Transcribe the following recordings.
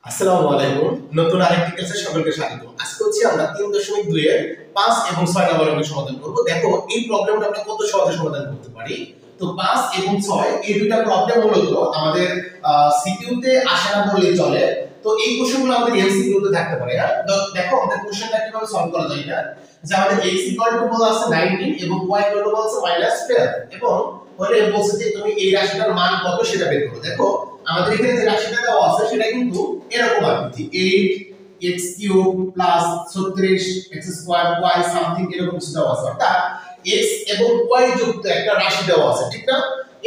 আসসালামু আলাইকুম। নতুন আরেকটি ক্লাসে সকলকে স্বাগত। আজকে হচ্ছে আমরা 3.2 এর 5 এবং 6 নম্বর অঙ্কের সমাধান করব। দেখো এই প্রবলেমটা আমরা কত সহজে সমাধান করতে পারি। তো 5 এবং 6 এই দুটো প্রবলেম মূলত আমাদের সিকিউ তে আসে না বললেই চলে। তো এই কোশ্চেনগুলো আমাদের এমসিকিউ তে থাকতে পারে। হ্যাঁ, তো দেখো আমাদের কোশ্চেনটা কিভাবে সলভ করা যায় এটা, যে আমাদের x বলা আছে 19 এবং y বলা আছে -12 এবং ওরে বলছে যে তুমি এই রাশিটার মান কত সেটা বের করো। দেখো আমাদের এখানে যে রাশিটা দেওয়া আছে সেটা কিন্তু এরকম আকৃতি 8x³ + 36x² y সামথিং এরকম কিছু দেওয়া আছে, অর্থাৎ x এবং y যুক্ত একটা রাশি দেওয়া আছে, ঠিক না?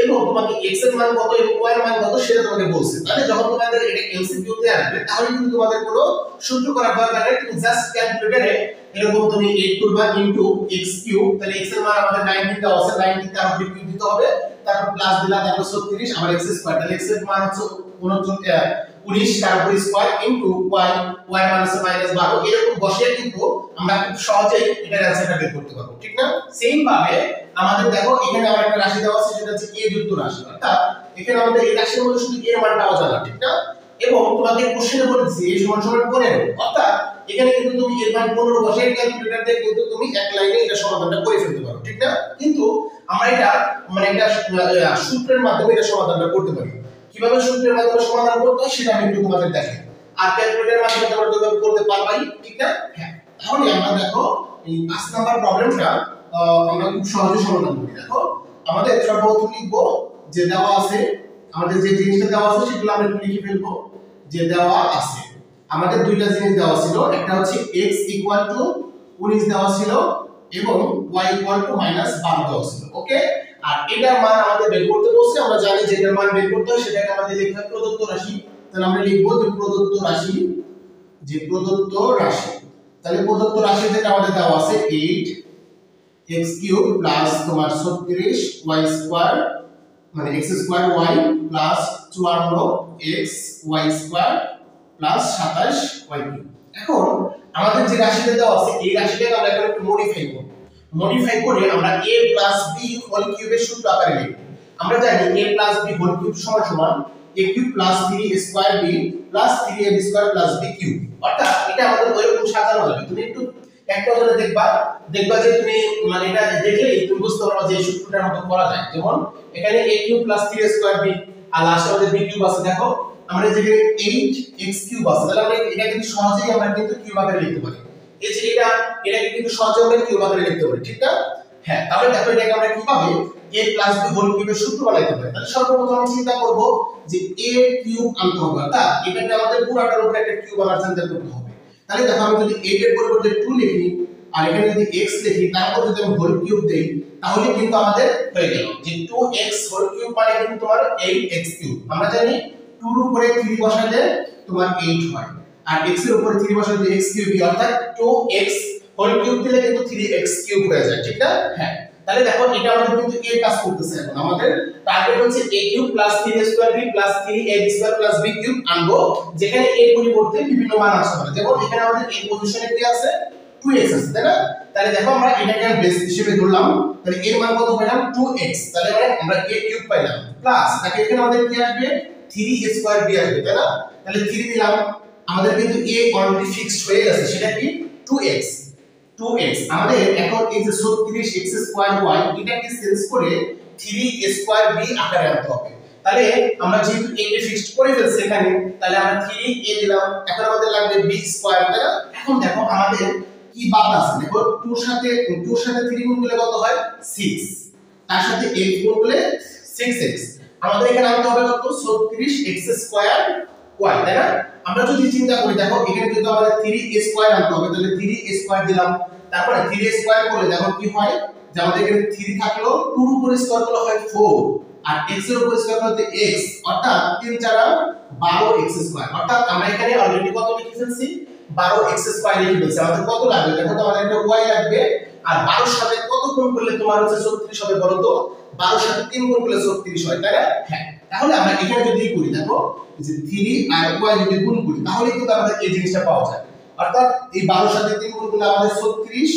এবং তোমাকে x এর মান কত এবং y এর মান কত সেটা তোমাকে বলছে। তাহলে যখন তোমাদের এটা এমসিকিউ তে আসবে তাহলে কিন্তু তোমাদের কোনো সূত্র করার দরকার নেই, তুমি জাস্ট ক্যালকুলেটরে এরকম তুমি 8 করবা ইনটু x³ তাহলে x এর মান আমাদের 19 দেওয়া আছে, 19 তার উপরে কিউব দিতে হবে, তারপর প্লাস দিলা, তারপর 36 আবার x² তাহলে x এর মান হচ্ছে 19 তার উপরে স্কয়ার ইনটু y y মান আছে -12 এরকম বসিয়ে কিন্তু আমরা খুব সহজেই এটার অ্যানসারটা বের করতে পারবো, ঠিক না? সেম ভাবে আমাদের দেখো এখানে আবার একটা রাশি দেওয়া আছে সেটা হচ্ছে a যুক্ত রাশি, অর্থাৎ এখানে আমাদের এই রাশির মধ্যে শুধু a এর মানটা অজানা, ঠিক না? এবং তোমাদের কোশ্চেনে বলেছি a = 15, অর্থাৎ এখানে কিন্তু তুমি এর মান 15 বসিয়ে ক্যালকুলেটর দিয়ে কিন্তু তুমি এক লাইনে এটা সমাধানটা করে ফেলতে পারো, ঠিক না? কিন্তু আমরা এটা মানে এটা সূত্রের মাধ্যমে এটা সমাধানটা করতে পারি। কিভাবে সূত্রের মাধ্যমে সমাধান করতে হয় সেটা আমি একটু তোমাদের দেখাই, আর ক্যালকুলেটরের মাধ্যমে তোমরা কিভাবে করতে পারবাই, ঠিক না? হ্যাঁ, তাহলে আমরা দেখো এই 5 নাম্বার প্রবলেমটা আমরা খুব সহজে সমাধান করি। দেখো আমাদের সর্বপ্রথম লিখব যে দেওয়া আছে, আমাদের যে জিনিসটা দেওয়া আছে সেগুলো আমরা একটু লিখে ফেলবো। যে দেওয়া আছে আমাদের দুইটা জিনিস দেওয়া ছিল, একটা হচ্ছে x = 19 দেওয়া ছিল এবং y = -12 দেওয়া ছিল, ওকে? আর এটার মান আমাদের বের করতে বলছে, আমরা জানি যে এটার মান বের করতে হয় সেটাকে আমাদের লিখতে হয় প্রদত্ত রাশি। তাহলে আমরা লিখব যে প্রদত্ত রাশি, তাহলে প্রদত্ত রাশি যেটা আমাদের দেওয়া আছে 8x³ প্লাস তোমার 36y² মানে x² y plus 54xy² plus 27y3। এখন আমাদের যে রাশিটা দেওয়া আছে এই রাশিটাকে আমরা এখন একটু মডিফাই করে আমরা a + b হোল কিউবের সূত্র আকারে লিখব। আমরা জানি a + b হোল কিউব সমান a³ + 3a² b + 3ab² + b³ অর্থাৎ এটা আমাদের ওইরকম সাজানো যাবে। তুমি একটু একটা করে দেখবা যে তুমি মানে এটা দেখলেই তুমি বুঝতে পারবে যে এই সূত্রটার মতো করা যায়। যেমন এখানে a³ + 3a² b আর লাস্টে আমাদের b³ আছে, দেখো আমরা যেখানে 8x³ আছে তাহলে আমরা এটা কিন্তু সহজেই আমরা কিন্তু কিউব আকারে লিখতে পারি। এই যে এটাকে কিন্তু সহজেই আমরা কিউব আকারে লিখতে পারি, ঠিক না? হ্যাঁ, তাহলে দেখো এটাকে আমরা কিভাবে a + b হোল কিউবের সূত্র বানাইতে পারি। তাহলে সর্বপ্রথম আমরা চিন্তা করব যে a³ আনতে হবে, অর্থাৎ এটাকে আমাদের পুরাটার উপরে একটা কিউব আনার চিন্তা করতে হবে। তাহলে দেখো আমি যদি 8 এর পরিবর্তে 2 লিখি আর এখানে যদি x লিখি তারপর যদি আমি হোল কিউব দেই তাহলে কিন্তু আমাদের হয়ে গেল যে 2x হোল কিউব মানে কিন্তু তোমার 8x³ আমরা জানি 2 এর উপরে 3 বসালে তোমার 8 হয় আর x এর উপরে 3 বসালে x³ অর্থাৎ 2x হোল কিউব দিলে কিন্তু 3x³ হয়ে যায়, ঠিক না? হ্যাঁ, তাহলে দেখো এটা আমাদের কিন্তু এর কাজ করতেছে। এখন আমাদের টার্গেট হচ্ছে a³ + 3a² b + 3ab² + b³ আনবো, যেখানে এর পরিবর্তে বিভিন্ন মান আসতে পারে। যেমন এখানে আমাদের এই পজিশনে কি আছে 2x আছে, তাই না? তাহলে দেখো আমরা এটাকে বেস হিসেবে ধরলাম, তাহলে এর মান কত পেলাম 2x, তাহলে আমরা a³ পাইলাম প্লাস তাকে এখানে আমাদের কি আসবে 3a² b আসবে, তাই না? তাহলে 3 দিলাম, আমাদের কিন্তু a অলরেডি ফিক্সড হয়ে গেছে, সেটা কি 2x আমাদের এখন এই যে 36x² y এটাকে চেঞ্জ করে 3a² b আকারে আনতে হবে। তাহলে আমরা যেহেতু a কে ফিক্সড করে ফেলছি এখানে, তাহলে আমরা 3a দিলাম, এখন আমাদের লাগবে b², তাই না? এখন দেখো আমাদের কি বাদ আছে, দেখো 2 এর সাথে 3 গুণ করলে কত হয় 6, তার সাথে 8 গুণ করলে 6x, আমাদের এখানে আনতে হবে কত 36x² y, তাই না? আমরা যদি চিন্তা করি দেখো এখানে কিন্তু আমাদের 3a² আনতে হবে, তাহলে 3a² দিলাম, তারপরে 3a² করলে দেখো কি হয় যে আমাদের এখানে 3 থাকলো, 2 এর উপর স্কয়ার করলে হয় 4 আর x এর উপর স্কয়ার করলে x, অর্থাৎ 3 4 12x², অর্থাৎ আমরা এখানে অলরেডি কত লিখে ফেলছি 12x² লিখে ফেলছি। আমাদের কত লাগবে দেখো, তো আমাদের একটা y লাগবে, আর 12 এর সাথে কত গুণ করলে তোমার হচ্ছে 36 হবে বলো তো? 12 এর সাথে 3 গুণ করলে 36 হয়, তাই না? হ্যাঁ, তাহলে আমরা এখানে যদি করি দেখো যে 3 আর y যদি গুণ করি তাহলে কিন্তু আমাদের এই জিনিসটা পাওয়া যায়, অর্থাৎ এই 12 এর সাথে 3 গুণ করলে আমাদের 36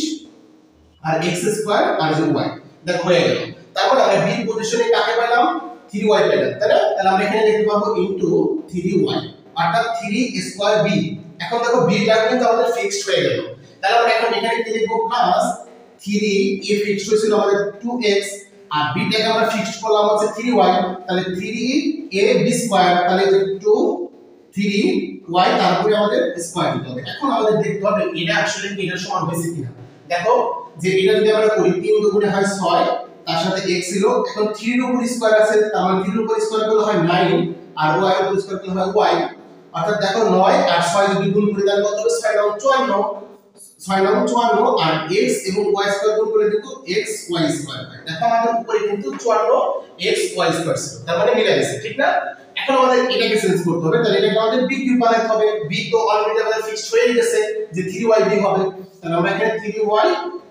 আর x² আর যে y, দেখো হয়ে গেল। তারপর আমরা b পজিশনে কাকে পেলাম 3y পেলাম, তাই না? তাহলে আমরা এখানে লিখতে পারবো ইনটু 3y, অর্থাৎ 3 স্কয়ার b। এখন দেখো b টা কিন্তু আমাদের ফিক্সড হয়ে গেল, তাহলে আমরা এখন এখানে কি লিখব প্লাস 3 a ফিক্সড হয়েছিল আমাদের 2x, আর b টাকে আমরা ফিক্সড করলাম হচ্ছে 3y, তাহলে 3ab স্কয়ার, তাহলে 2 3y তারপরে আমাদের স্কয়ার দিতে হবে। এখন আমাদের দেখতে হবে এটা আসলে কি এর সমান হয়েছে কিনা। দেখো যে এটা যদি আমরা করি 3 দুগুণে হয় 6, তার সাথে x ছিল, এখন 3 এর উপর স্কয়ার আছে, তার মানে 3 এর উপর স্কয়ার করলে হয় 9, আর y এর উপর স্কয়ার করলে হয় y। অর্থাৎ দেখো 9 আর 6 যদি গুণ করি তাহলে কত হবে? 6 9 54, 6 9 54, আর x এবং y স্কয়ার গুণ করে কিন্তু x y স্কয়ার হয়। দেখো আমাদের উপরে কিন্তু 54 x y স্কয়ার ছিল, তার মানে মিলে গেছে, ঠিক না? এখন আমাদের এটাকে চেঞ্জ করতে হবে, তাহলে এটাকে আমাদের b কিউব বানাতে হবে। b তো অলরেডি আমাদের ফিক্সড হয়ে গেছে যে 3y হবে, তাহলে আমরা এখানে 3y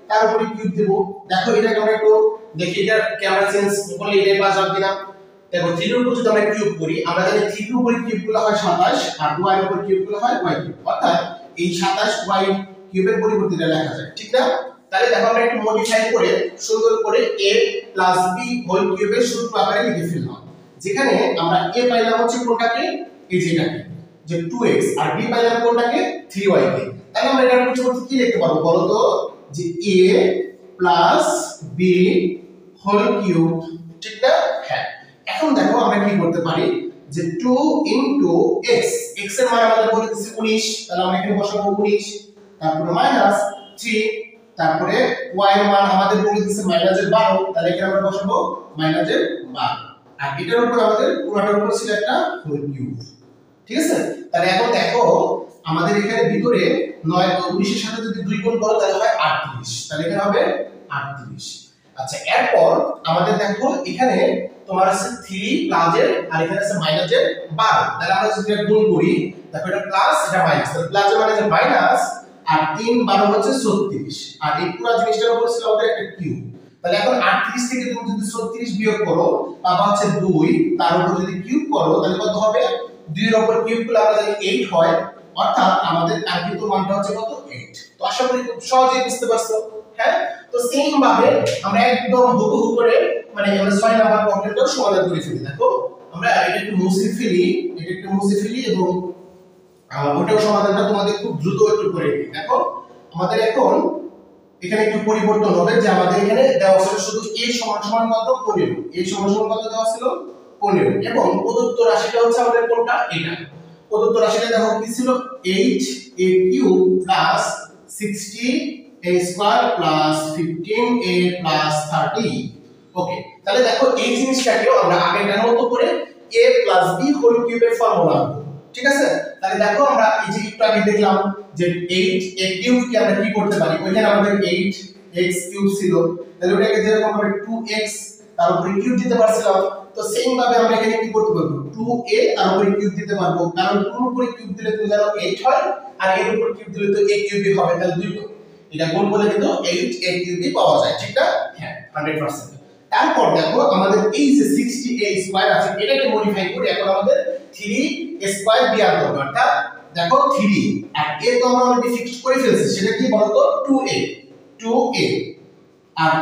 তার উপরে কিউব দেব। দেখো এটাকে আমরা একটু দেখি এটা ক্যামেরা চেঞ্জ করলে এটা পাস হবে কিনা। দেখো 3 এর উপর যদি আমরা কিউব করি, আমরা জানি 3 এর উপর কিউব গুলো হয় 27, আর y এর উপর কিউব গুলো হয় y কিউব, অর্থাৎ এই 27 y কিউবের পরিবর্তে এটা লেখা যায়, ঠিক না? তাহলে দেখো আমরা একটু মডিফাই করে সুন্দর করে a + b হোল কিউবের সূত্র আকারে লিখে ফেললাম, যেখানে আমরা a পাইলাম হচ্ছে কোনটাকে, এই যেটাকে, যে 2x, আর b পাইলাম কোনটাকে, 3y কে। তাহলে আমরা এটার পরিবর্তে কি লিখতে পারবো বলো তো, যে a + b হোল কিউব, ঠিক না? হ্যাঁ। এখন দেখো আমরা কি করতে পারি, যে 2 * x, x এর মান আমাদের বলে দিয়েছে 19, তাহলে আমরা এখানে বসাবো 19, তারপরে -3, তারপরে y এর মান আমাদের বলে দিয়েছে -12, তাহলে এখানে আমরা বসাবো -12, আর এটার উপর আমাদের পুরোটার উপর ছিল একটা হোল কিউব, ঠিক আছে? তাহলে এখন দেখো আমাদের এখানে ভিতরে 9 19 এর সাথে যদি 2 গুণ করো তাহলে হয় 38, তাহলে এখানে হবে 38। আচ্ছা, এরপর আমাদের দেখো এখানে তোমার আছে 3 প্লাস এর, আর এখানে আছে মাইনাস এর 12, তাহলে আমরা যদি এটা গুণ করি, দেখো এটা প্লাস এটা মাইনাস, তাহলে প্লাস এর মানে যে মাইনাস, আর 3 12 হচ্ছে 36, আর এই পুরো জিনিসটার উপর ছিল আমাদের একটা কিউব। তাহলে এখন 38 থেকে তুমি যদি 36 বিয়োগ করো পাবা হচ্ছে 2, তার উপর যদি কিউব করো তাহলে কত হবে? 2 এর উপর কিউব করলে আমরা জানি 8 হয়, অর্থাৎ আমাদের কাঙ্ক্ষিত মানটা হচ্ছে কত? 8। তো আশা করি খুব সহজেই বুঝতে পারছো। হ্যাঁ, তো সেম ভাবে আমরা একদম হুবহু করে মানে আমরা 6 নাম্বার প্রবলেমটাও সমাধান করে ফেলি। দেখো আমরা এটা একটু মুছে ফেলি, এবং ওটাও সমাধানটা তোমাদের খুব দ্রুত একটু করে দিই। দেখো আমাদের এখন এখানে একটু পরিবর্তন হবে, যে আমাদের এখানে দেওয়া ছিল শুধু a সমান কত? 15, a সমান কত দেওয়া ছিল? 15, এবং প্রদত্ত রাশিটা হচ্ছে আমাদের কোনটা? এটা প্রদত্ত রাশিটা দেখো কি ছিল? 8a³ + 60a² + 15a + 30। ওকে, তাহলে দেখো এই জিনিসটাকেও আমরা আগেরটার মতো করে a + b হোল কিউবের ফর্মুলা আনবো, ঠিক আছে? তাহলে দেখো আমরা এই যে একটু আগে দেখলাম যে 8a³ কে আমরা কি করতে পারি, ওইখানে আমাদের 8x³ ছিল, তাহলে ওটাকে যেরকম ভাবে 2x তার উপরে কিউব দিতে পারছিলাম, তো সেম ভাবে আমরা এখানে কি করতে পারবো? 2a তার উপরে কিউব দিতে পারবো, কারণ 2 এর উপরে কিউব দিলে তুমি জানো 8 হয়, আর এর উপর কিউব দিলে তো a³ হবে, তাহলে দুই এটা গুণ করলে কিন্তু 8a³ পাওয়া যায়, ঠিক না? হ্যাঁ, 100%। তারপর দেখো আমাদের এই যে 60a² আছে, এটাকে মডিফাই করে এখন আমাদের 3a² b আনতে হবে, অর্থাৎ দেখো 3 আর a তো আমরা অলরেডি ফিক্সড করে ফেলেছি, সেটা কি বলতো? 2a আর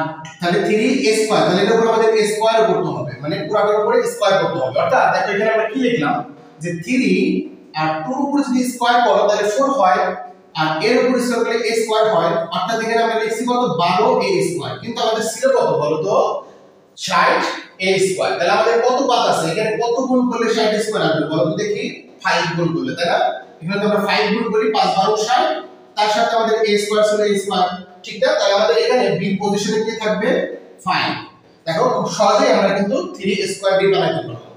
তাহলে 3a², তাহলে এর উপর আমাদের a² করতে হবে, মানে পুরোটার উপরে স্কয়ার করতে হবে। অর্থাৎ দেখো এখানে আমরা কি লিখলাম, যে 3 আর 2 এর উপর যদি স্কয়ার করো তাহলে 4 হয়, আর এর উপর স্কয়ার করলে a² হয়, অর্থাৎ এখানে আমরা লিখছি কত? 12a², কিন্তু আমাদের ছিল কত বলো তো? 60a²। তাহলে আমাদের কত পাত আছে এখানে? কত গুণ করলে 60a² আসবে বলো তো দেখি? 5 গুণ করলে, তাই না? এখানে তো আমরা 5 গুণ করি, 5 12 60, তার সাথে আমাদের a² ছিল a², ঠিক না? তাহলে আমাদের এখানে b পজিশনে কি থাকবে? 5। দেখো খুব সহজেই আমরা কিন্তু 3a² b বানাইতে পারবো।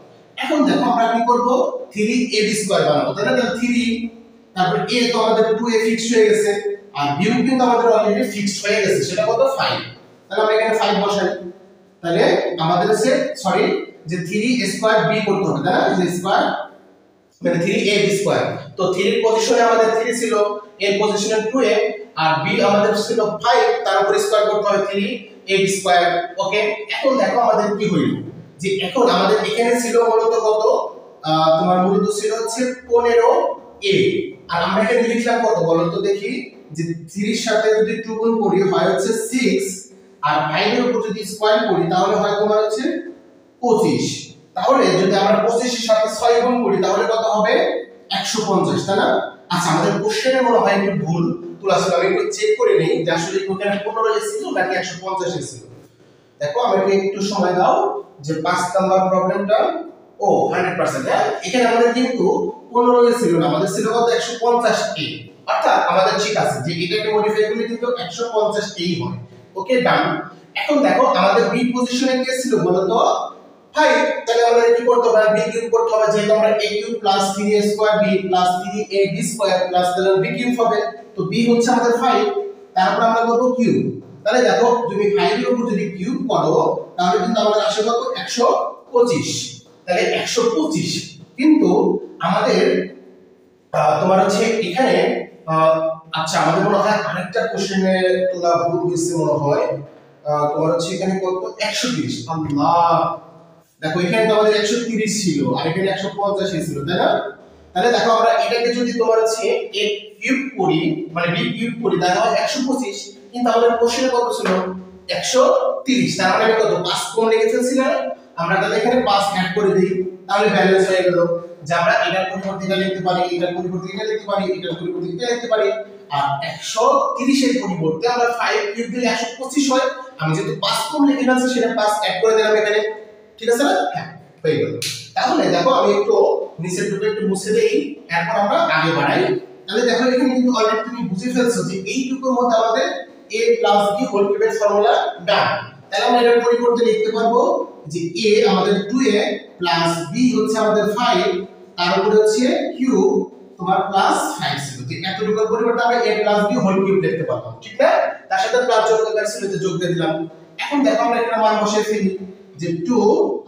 এখন দেখো আমরা কি করব? 3ab² বানাবো, তাই না? তাহলে 3, তারপর a তো আমাদের 2a ফিক্সড হয়ে গেছে, আর b কিন্তু আমাদের অলরেডি ফিক্সড হয়ে গেছে, সেটা কত? 5। তাহলে আমরা এখানে 5 বসাই, তাহলে আমাদের আছে যে 3a² b করতে হবে, তাই না? যে স্কয়ার মানে 3ab², তো 3 এর পজিশনে আমাদের 3 ছিল, এর পজিশনে 2a, আর b আমাদের ছিল 5, তার উপর স্কয়ার করতে হবে 3ab²। ওকে, এখন দেখো আমাদের কি হইল, যে এখন আমাদের এখানে ছিল মূলত কত? তোমার মূলত ছিল হচ্ছে 15a, আর আমরা এখানে লিখলাম কত বলো তো দেখি? যে 3 এর সাথে যদি 2 গুণ করি হয় হচ্ছে 6, আর 5 এর উপর যদি স্কয়ার করি তাহলে হয় তোমার হচ্ছে 25। তাহলে যদি আমরা 25 এর সাথে 6 গুণ করি তাহলে কত হবে? 150, তাই না? আচ্ছা, আমাদের কোশ্চেনে মনে হয় একটু ভুল তোলা ছিল, আমি একটু চেক করে নেই যে আসলে এখানে 15 এসেছিল নাকি 150 এসেছিল। দেখো আমাকে একটু সময় দাও যে 5 নাম্বার প্রবলেমটা। ও 100%, হ্যাঁ, এখানে আমাদের কিন্তু 15 ছিল না, আমাদের ছিল কত 150 এ। অর্থাৎ আমাদের ঠিক আছে যে এটাকে মডিফাই করলে কিন্তু 150 এই হয়। ওকে, ডান। এখন দেখো আমাদের বি পজিশনে কে ছিল বলো তো 5, তাহলে আমাদের কি করতে হবে, বি কিউব করতে হবে, যেহেতু আমরা a cube plus 3a square b plus 3ab square plus তাহলে b কিউব হবে, তো b হচ্ছে আমাদের 5, তারপর আমরা করব কিউব। তাহলে দেখো তুমি 5 এর উপর যদি কিউব করো তাহলে কিন্তু আমাদের আসে কত 125, তাহলে 125। কিন্তু আমাদের তোমার হচ্ছে এখানে আচ্ছা আমাদের মনে হয় আরেকটা কোশ্চেনে তোলা ভুল হয়েছে মনে হয়, তোমার হচ্ছে এখানে কত 130। আল্লাহ, দেখো এখানে তো আমাদের 130 ছিল আর এখানে 150 ছিল, তাই না? তাহলে দেখো আমরা এটাকে যদি তোমার হচ্ছে a কিউব করি মানে b কিউব করি তাহলে হয় 125, কিন্তু আমাদের কোশ্চেনে কত ছিল 130, তার মানে কত 5 কম লিখে ফেলছি না আমরা, তাহলে এখানে 5 অ্যাড করে দিই, তাহলে ব্যালেন্স হয়ে গেল যে আমরা এটার পরিবর্তে এটা লিখতে পারি, এটার পরিবর্তে এটা লিখতে পারি, এটার পরিবর্তে এটা লিখতে পারি। আর 130 এর পরিবর্তে আমরা 5 কিউব দিলে 125 হয়, আমি যেহেতু 5 কম লিখে ফেলছি সেটা 5 অ্যাড করে দিলাম এখানে, ঠিক আছে না? হ্যাঁ, হয়ে গেল। তাহলে দেখো আমি একটু নিচের টুকু একটু মুছে দেই, এরপর আমরা আগে বাড়াই। তাহলে দেখো এখানে কিন্তু অলরেডি তুমি বুঝে ফেলছো যে এইটুকুর মধ্যে আমাদের a + b হোল কিউবের ফর্মুলা ডান। তাহলে আমরা এটার পরিবর্তে লিখতে পারবো যে a আমাদের 2a প্লাস b হচ্ছে আমাদের 5, তার উপরে হচ্ছে কিউব তোমার প্লাস 5 ছিল, ঠিক এতটুকুর পরিবর্তে আমরা a + b হোল কিউব লিখতে পারবো, ঠিক না? তার সাথে প্লাস যোগ দরকার ছিল যে যোগ দিয়ে দিলাম। এখন দেখো আমরা এখানে মান বসিয়ে ফেলি যে 2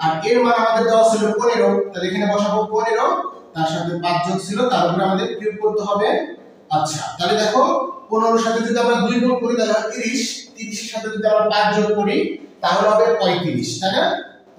আর এর মান আমাদের দেওয়া ছিল 15, তাহলে এখানে বসাবো 15, তার সাথে 5 যোগ ছিল, তার উপরে আমাদের কিউব করতে হবে। আচ্ছা, তাহলে দেখো 15 এর সাথে যদি আমরা 2 গুণ করি তাহলে 30, 30 এর সাথে যদি আমরা 5 যোগ করি তাহলে হবে 35, তাই না?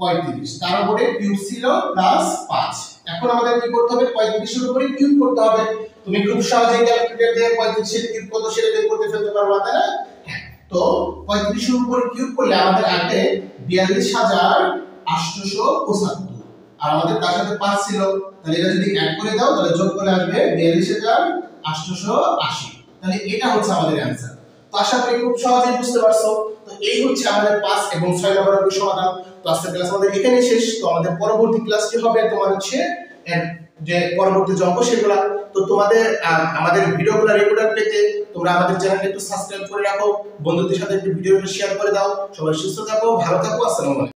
35, তার উপরে কিউব ছিল প্লাস 5। এখন আমাদের কি করতে হবে 35 এর উপরে কিউব করতে হবে। তুমি খুব সহজেই ক্যালকুলেটর দিয়ে 35 এর কিউব কত সেটা বের করতে ফেলতে পারবা, তাই না? হ্যাঁ, তো 35 এর উপরে কিউব করলে আমাদের আসবে 42875, আর আমাদের তার সাথে 5 ছিল, তাহলে এটা যদি অ্যাড করে দাও তাহলে যোগ করে আসবে 42880, তাহলে এটা হচ্ছে আমাদের অ্যানসার। তো আশা করি খুব সহজেই বুঝতে পারছো। তো এই হচ্ছে আমাদের 5 এবং 6 নম্বরের সমাধান। তো আজকের ক্লাস আমাদের এখানেই শেষ। তো আমাদের পরবর্তী ক্লাসটি হবে তোমার হচ্ছে যে পরবর্তী যে অঙ্ক সেগুলো। তো তোমাদের আমাদের ভিডিওগুলো রেগুলার পেতে তোমরা আমাদের চ্যানেলটা একটু সাবস্ক্রাইব করে রাখো, বন্ধুদের সাথে একটু ভিডিওটা শেয়ার করে দাও। সবাই সুস্থ থাকো, ভালো থাকো, আসসালামু আলাইকুম।